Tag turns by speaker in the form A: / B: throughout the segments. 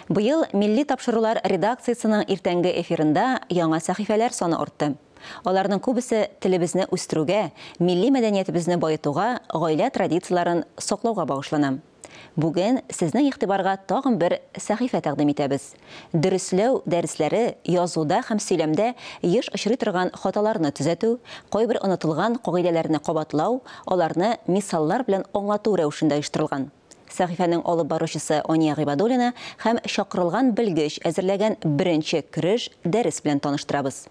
A: Быйыл милли тапшырулар редакциясының иртәнге эфирында яңа сәхифәләр саны артты. Аларның күбесе телебезне үстерүгә, милли мәдәниятебезне байытуга, гаилә традицияларын саклауга багышлана. Бүген сезнең игътибарга тагын бер сәхифә тәкъдим итәбез. Дөресләү дәресләре язуда һәм сөйләмдә еш очрый торган хаталарны төзәтү, кайбер онытылган кагыйдәләрне кабатлау, аларны мисаллар белән аңлату рәвешендә оештырылган. Сәхифәнең алып баручысы Ания Гыйбадуллина һәм чакырылган белгеч әзерләгән беренче көрәш дәрес белән таныштырабыз.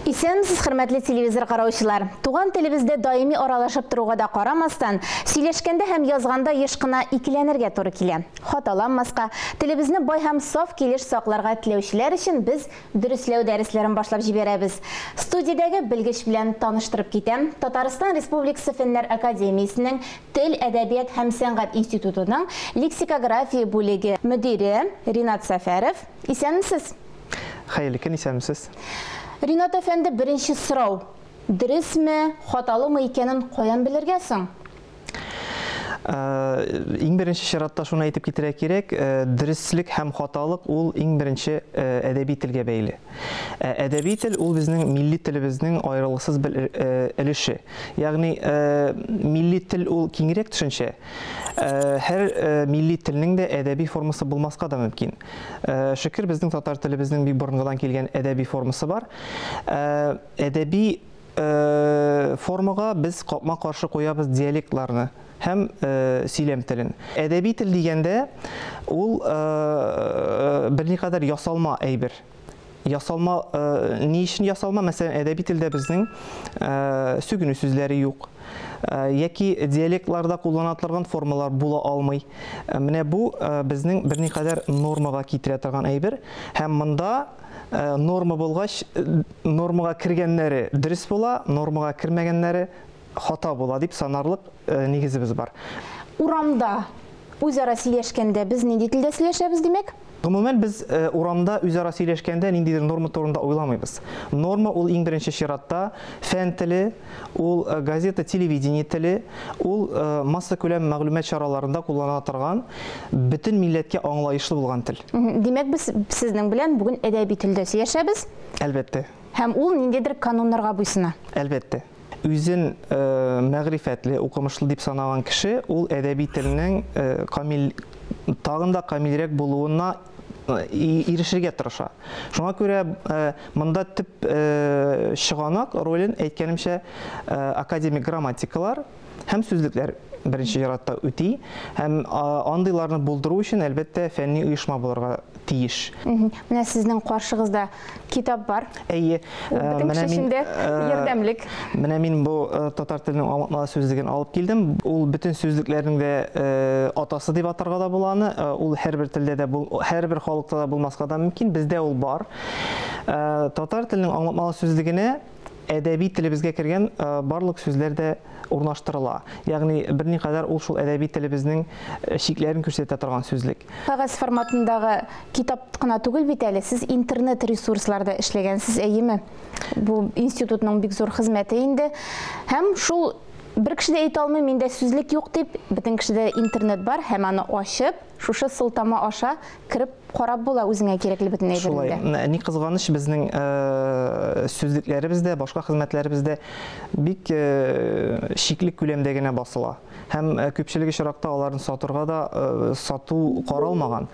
B: Исәнмесез, хөрмәтле телевизор караучылар. Туган телебездә даими аралашып торуга да карамастан, сөйләшкәндә һәм язганда еш кына икеләнергә туры килә. Хаталанмаска, телебезне бай һәм саф килеш сакларга теләүчеләр өчен без дөресләү дәресләрен башлап җибәрәбез. Студиядәге белгеч белән таныштырып китәм. Татарстан Республикасы Фәннәр академиясенең Тел, әдәбият һәм сәнгать институтының лексикография бүлеге мөдире Ринат Сәфәров. Исәнмесез?
C: Хәерле көн, исәнмесез.
B: Ринат әфәнде, беренче сорау. Дөресме, хаталымы икәнен каян белергә соң?
C: Иң беренче чиратта шуны әйтеп китәргә кирәк, дөрестлек һәм хаталык ул иң беренче әдәби телгә бәйле. Әдәби тел ул безнең милли телебезнең аерылгысыз бер өлеше. Ягъни милли тел ул киңрәк төшенчә. Һәр милли телнең дә әдәби формасы булмаска да мөмкин. Шөкер, безнең татар телебезнең бик борынгыдан килгән әдәби формасы бар. Әдәби формага без капма-каршы куябыз диалектларны һәм сөйләм телен. Әдәби тел дигәндә ул берникадәр ясалма әйбер. Ясалма, ни өчен ясалма? Мәсәлән, әдәби телдә безнең сүгенү сүзләре юк. Яки диалектларда кулланылган формалар була алмый. Менә бу безнең берникадәр нормага китерә торган әйбер. Һәм монда норма булгач, нормага кергәннәре дөрес була, нормага кирмәгәннәре хата була дип санарлык нигезебез бар.
B: Урамда үзара сөйләшкәндә без нинди телдә сөйләшәбез димәк?
C: Гомумән без урамда үзара сөйләшкәндә ниндидер норма турында уйламыйбыз. Норма ул иң беренче чиратта фән теле, ул газета, телевидение теле, ул масса күләм мәгълүмат чараларында кулланыла торган, бөтен милләткә аңлаешлы булган тел.
B: Димәк, без сезнең белән бүген әдәби телдә сөйләшәбез?
C: Әлбәттә.
B: Һәм ул ниндидер кануннарга буйсына?
C: Әлбәттә. Үзен мәгърифәтле, укымышлы дип санаган кеше ул әдәби теленең тагын да камилрәк булуына ирешергә тырыша. Шуңа күрә монда төп чыганак ролен әйткәнемчә академик грамматикалар һәм сүзлекләр беренче чиратта үти, һәм андыйларны булдыру өчен әлбәттә фәнни оешма булырга тиеш.
B: Менә сезнең каршыгызда китап бар.
C: Әйе, менә мин бу татар теленең аңлатмалы сүзлеген алып килдем. Ул бөтен сүзлекләрнең дә атасы дип атарга да буланы. Ул һәрбер телдә дә, һәрбер халыкта да булмаска да мөмкин. Бездә ул бар. Татар теленең аңлатмалы сүзлегенә әдәби телебезгә кергән барлык сүзләр дә урнаштырыла. Ягъни берникадәр ул шул әдәби телебезнең шикләрен күрсәтә торган сүзлек.
B: Кагаз форматындагы китап кына түгел бит әле, сез интернет ресурсларда эшләгәнсез, әйеме? Бу институтның бик зур хезмәте инде. Һәм шул бер кеше дә әйтә алмый, миндә сүзлек юк дип, бөтен кешедә интернет бар, һәм аны ачып, шушы сылтама аша кирип карап була үзеңә кирәкле бөтен әйберне.
C: Шулай. Ни кызганыч, безнең сүзлекләребездә, башка хезмәтләребездә бик шикле күләмдә генә басыла. Һәм күпчелеге чиракта аларны сатырга да сату каралмаган.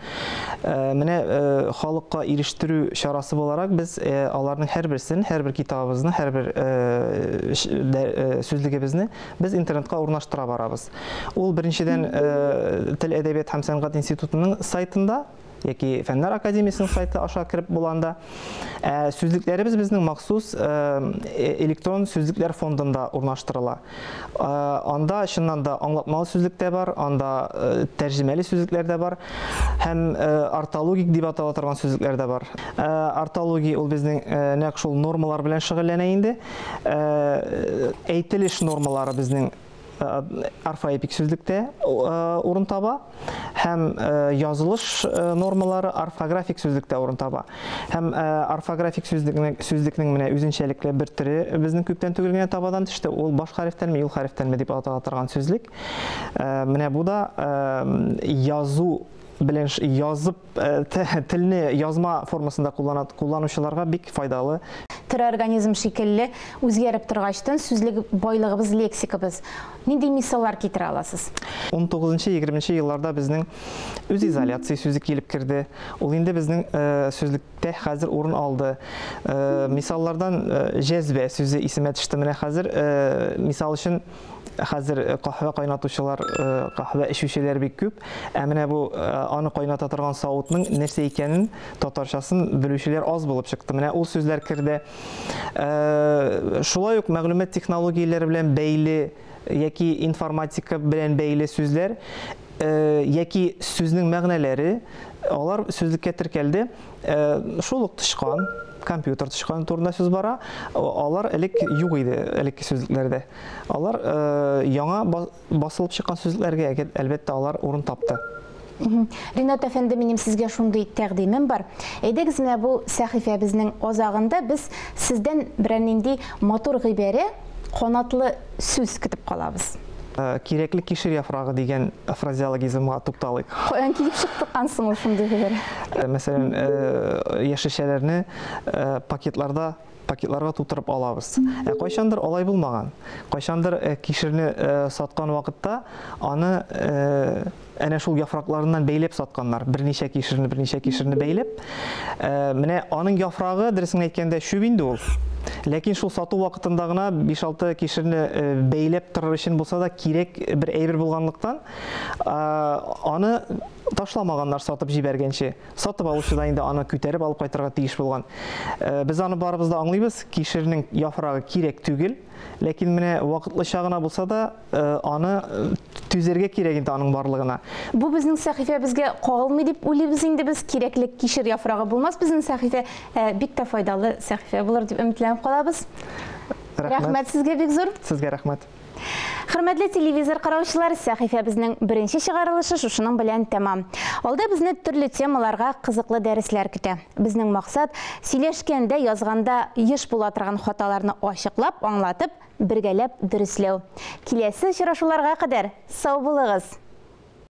C: Менә халыкка ирештерү чарасы буларак без аларның һәрберсен, һәрбер китабыбызны, һәрбер сүзлегебезне без интернетка урнаштыра барабыз. Ул беренчедән Тел, әдәбият һәм сәнгать институтының сайтында яки Фәннәр академиясының сайты аша кирип булганда, сүзлекләребез безнең махсус электрон сүзлекләр фондында урнаштырыла. Анда чыннан да аңлатмалы сүзлек тә бар, анда тәрҗемәле сүзлекләр дә бар, һәм ортологик дип атала торган сүзлекләр дә бар. Ортология ул безнең нәкъ шул нормалар белән шөгыльләнә инде. Әйтелеш нормалары безнең орфоэпик сүзлектә урын таба, һәм язылыш нормалары орфографик сүзлектә урын таба. Һәм орфографик сүзлекнең менә үзенчәлекле бер төре безнең күптән түгел генә табадан төште. Ул баш хәрефтәнме, юл хәрефтәнме дип атала торган сүзлек. Менә бу да язу белән язып, телне язма формасында кулланучыларга бик файдалы.
B: Төр организм шикелле үзгәреп торгачтан сүзлек байлыгыбыз, лексикабыз. Нинди мисаллар китерә аласыз?
C: 19-20 елларда безнең үз изоляция сүзе килеп керде. Ул инде безнең сүзлектә хәзер урын алды. Мисаллардан җәзбә сүзе исемә төште. Менә хәзер мисал өчен хәзер кахва кайнатучылар, кахва эчүчеләр бик күп. Менә бу аны кайната торган савытның нәрсә икәнен татарчасын белүчеләр аз булып чыкты. Менә ул сүзләр керде. Шулай ук мәгълүмат технологияләре белән бәйле яки информатика белән бәйле сүзләр, яки сүзнең мәгънәләре, алар сүзлеккә теркәлде. Шул ук тышкан, компьютер тышкан турында сүз бара. Алар элек юк иде, элек сүзлекләрдә. Алар яңа басылып чыккан сүзлекләргә әлбәттә алар урын тапты.
B: Ринат әфәнде, минем сезгә шундый тәкъдимем бар. Әйдәгез, менә бу сәхифәбезнең азагында без сездән берәр нинди матур гыйбарә, канатлы сүз көтеп калабыз.
C: Кирәкле кишер яфрагы дигән фразеологизмга тукталыйк.
B: Каян килеп чыктыккан соң ул шундый гыйбарә?
C: Мәсәлән, яшелчәләрне пакетларга тутырып алабыз. Кайчандыр алай булмаган. Кайчандыр кишерне саткан вакытта аны әнә шул яфракларыннан бәйләп сатканнар. Берничә кишерне бәйләп. Менә аның яфрагы, дөресен әйткәндә, шүп инде ул. Ләкин шул сату вакытында гына 5-6 кишерне бәйләп торыр өчен булса да кирәк бер әйбер булганлыктан, аны ташламаганнар сатып җибәргәнче. Сатып алучы да инде аны күтәреп алып кайтырга тиеш булган. Без аны барыбыз да аңлыйбыз, кишернең яфрагы кирәк түгел, ләкин менә вакытлыча гына булса да аны түзәргә кирәк инде аның барлыгына.
B: Бу безнең сәхифәбезгә кагылмый дип уйлыйбыз инде без. Кирәкле кишер яфрагы булмас, безнең сәхифә бик тә файдалы сәхифә булыр дип өметләнеп калабыз. Рәхмәт сезгә бик зур.
C: Сезгә рәхмәт.
B: Хөрмәтле телевизор караучылар, сәхифәбезнең беренче чыгарылышы шушының белән тәмам. Алда безне төрле темаларга кызыклы дәресләр көтә. Безнең максат сөйләшкәндә, язганда еш була торган хаталарны ачыклап, аңлатып, бергәләп дөресләү. Киләсе очрашуларга кадәр сау булыгыз.